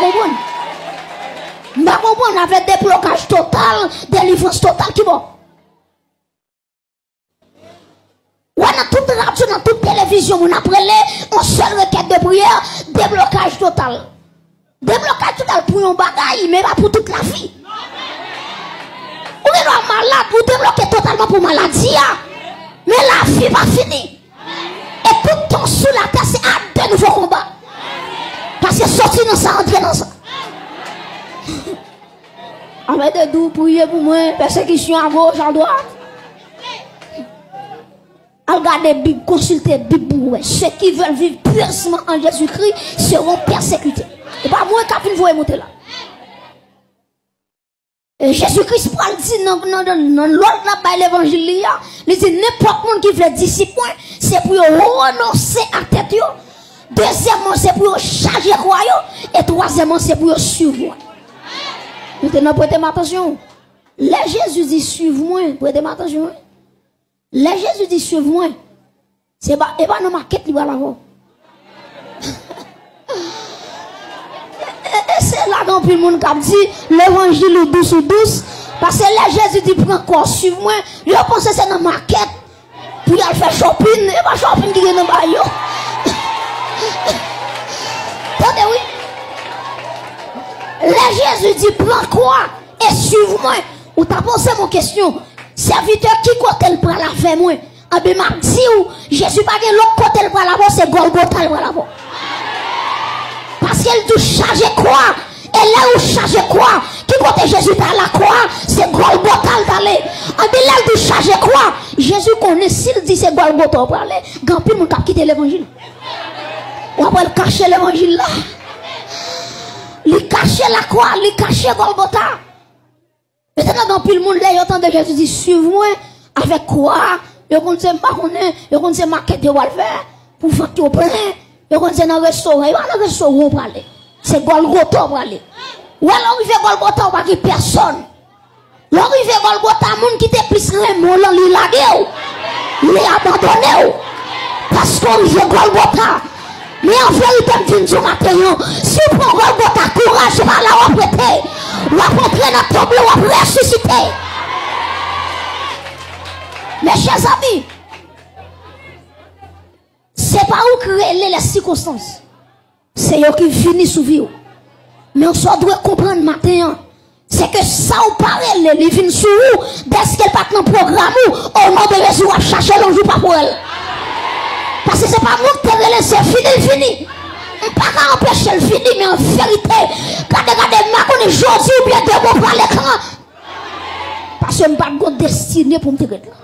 comprendre. Je comprends avec des blocages total, délivrance totale qui vont. Ouais, dans toute radio, dans toute télévision, on appelle on seule requête de prière, déblocage total. Déblocage total pour un bagaille, mais pas pour toute la vie. On est malade, vous débloquez totalement pour maladie. Mais la vie va finir. Et tout ton sous la terre, c'est à de nouveaux combats. Parce que sortir dans ça, entrer dans ça. Avec de doux, priez pour moi, persécution à gauche, à droite. Regardez Bible, consultez Bible pour moi. Ceux qui veulent vivre pieusement en Jésus-Christ seront persécutés. Et pas moi qui vous monter là. Et Jésus-Christ parle dit dans l'autre là-bas l'évangile, il dit n'importe qui veut disciple, c'est pour renoncer à tête. Deuxièmement, c'est pour charger quoi. Et troisièmement, c'est pour suivre. Maintenant, prêtez attention. Les Jésus dit suivez-moi, prêtez attention. Les Jésus dit suivez-moi. C'est pas dans ma quête qui va là-bas. Et c'est là quand tout le monde a dit l'évangile ou douce. Parce que là Jésus dit prends quoi, suivez-moi. Je pense que c'est dans ma quête. Pour aller faire shopping. Et pas shopping qui est dans le baillot. Attendez, oui. Là Jésus dit prends quoi et suivez-moi. Ou t'as posé mon question. Serviteur qui côté le bras la fait moi. En bien m'a dit ou Jésus pas que l'autre côté le bras là-bas c'est Golgotha le bras là-bas. Parce qu'elle doit charger quoi? Et là où charger quoi? Qui côté Jésus dans la croix, c'est Golgotha d'aller. En bien là elle doit charger quoi? Jésus connaît s'il dit c'est Golgotha pour aller. Grand pile mon cap quitter l'évangile. On va cacher l'évangile là. Il cacher la croix, il cacher Golgotha. Maintenant grand pile monde là, il entend Jésus dit suivez-moi avec quoi? Je ne sais pas connaître, je ne sais pas maquette de faire pour faire tout plein. Je ne sais pas dans le restaurant, il va dans le restaurant pour aller. C'est Golgotha pour aller. Ou alors il fait Golgotha pour qu'il personne. L'on il fait Golgotha, monde qui te plus remon, il lagué, il est abandonné. Parce qu'on fait Golgotha. Mais en vérité, je dis matin, si vous prenez Golgotha, courage, va la reprêter. Ou à rentrer dans ton bleu, ou à ressusciter. Mes chers amis, c'est pas où créer les circonstances. C'est eux qui finissent sous vie. Mais on doit comprendre matin, c'est que ça ou pareil, les vignes sous vous, dès qu'elle part dans le programme, au nom de Jésus, on va chercher l'enjeu pas pour elle. Parce que c'est pas moi qui te c'est fini. On ne peut pas empêcher le fini, mais en vérité, regardez, ma connaît aujourd'hui ou bien demain pour l'écran. Parce que je n'ai pas de destinée pour me tirer là.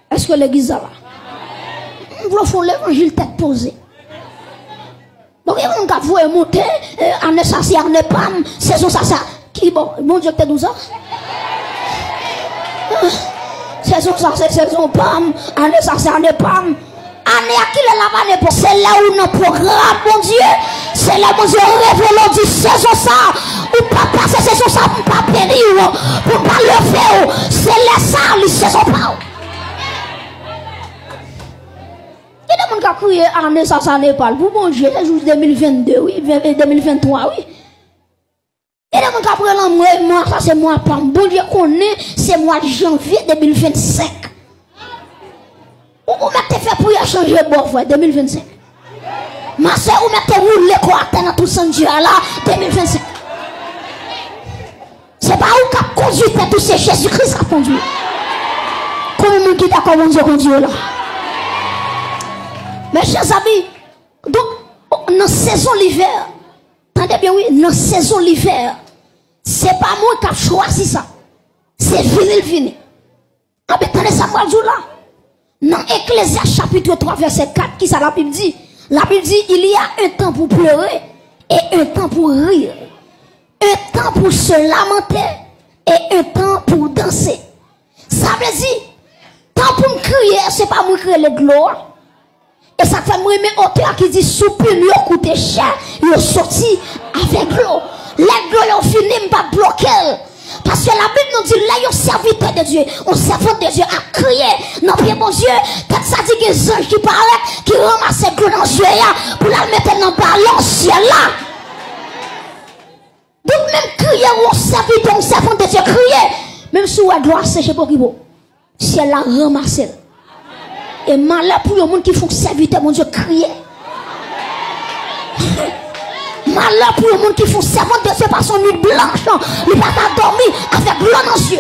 Est-ce que l'église est là? Nous voulons l'évangile tête posée. Donc, il y a un gars qui monter, en essentiel, en épam, saison ça. Qui bon? Mon Dieu, que tu ça? Saison ça, c'est saison pam, en essentiel, en épam. C'est là où nos programmes, mon Dieu, c'est là où Dieu révèle, dit saison ça, ou pas passer saison ça pour pas périr, pour pas le faire, c'est là ça, les saison pas. Il y a des gens qui crient année ça n'est pas pour bon Dieu, les jours 2022, oui, 2023, oui. Il y a des gens qui prennent moi, ça c'est moi, pas bon Dieu connaît, c'est mois de janvier 2025. Ou mettez fait pour y changer bon frère 2025. Ma soeur, ou mettez rouler quoi dans tout son Dieu là 2025. C'est pas où qu'a conduit tout c'est Jésus-Christ qui a conduit. Comment nous qui d'accord mon Dieu conduit là. Mes chers amis, donc dans saison l'hiver, attendez bien oui, dans saison l'hiver, c'est pas moi qui a choisi ça. C'est fini. Ah ben attendez ça moi jour là. Dans Ecclésiaste chapitre 3 verset 4, qui ça la Bible dit? La Bible dit il y a un temps pour pleurer et un temps pour rire. Un temps pour se lamenter et un temps pour danser. Ça veut dire, temps pour me crier, c'est pas moi crier les gloires. Et ça fait moi mes auteurs qui dit soupir, lui coûté cher, il sorti avec l'eau. Les gloires ont fini, pas bloquer. Parce que la Bible nous dit là, il y a un serviteur de Dieu, un servant de Dieu a crié. Non, bien mon Dieu, quand ça dit que les anges qui paraissent, qui ramassent l'eau dans le ciel pour la mettre dans le ballon ciel là. on serviteur, on servant de Dieu crier. Même si on doit sécher pour qui bon. Si elle a ramassé. Et malheur pour les gens qui font serviteur, mon Dieu, crier. Malheur pour les gens qui font servant de Dieu par son nuit blanche. Il ne va pas dormir avec l'eau dans les yeux.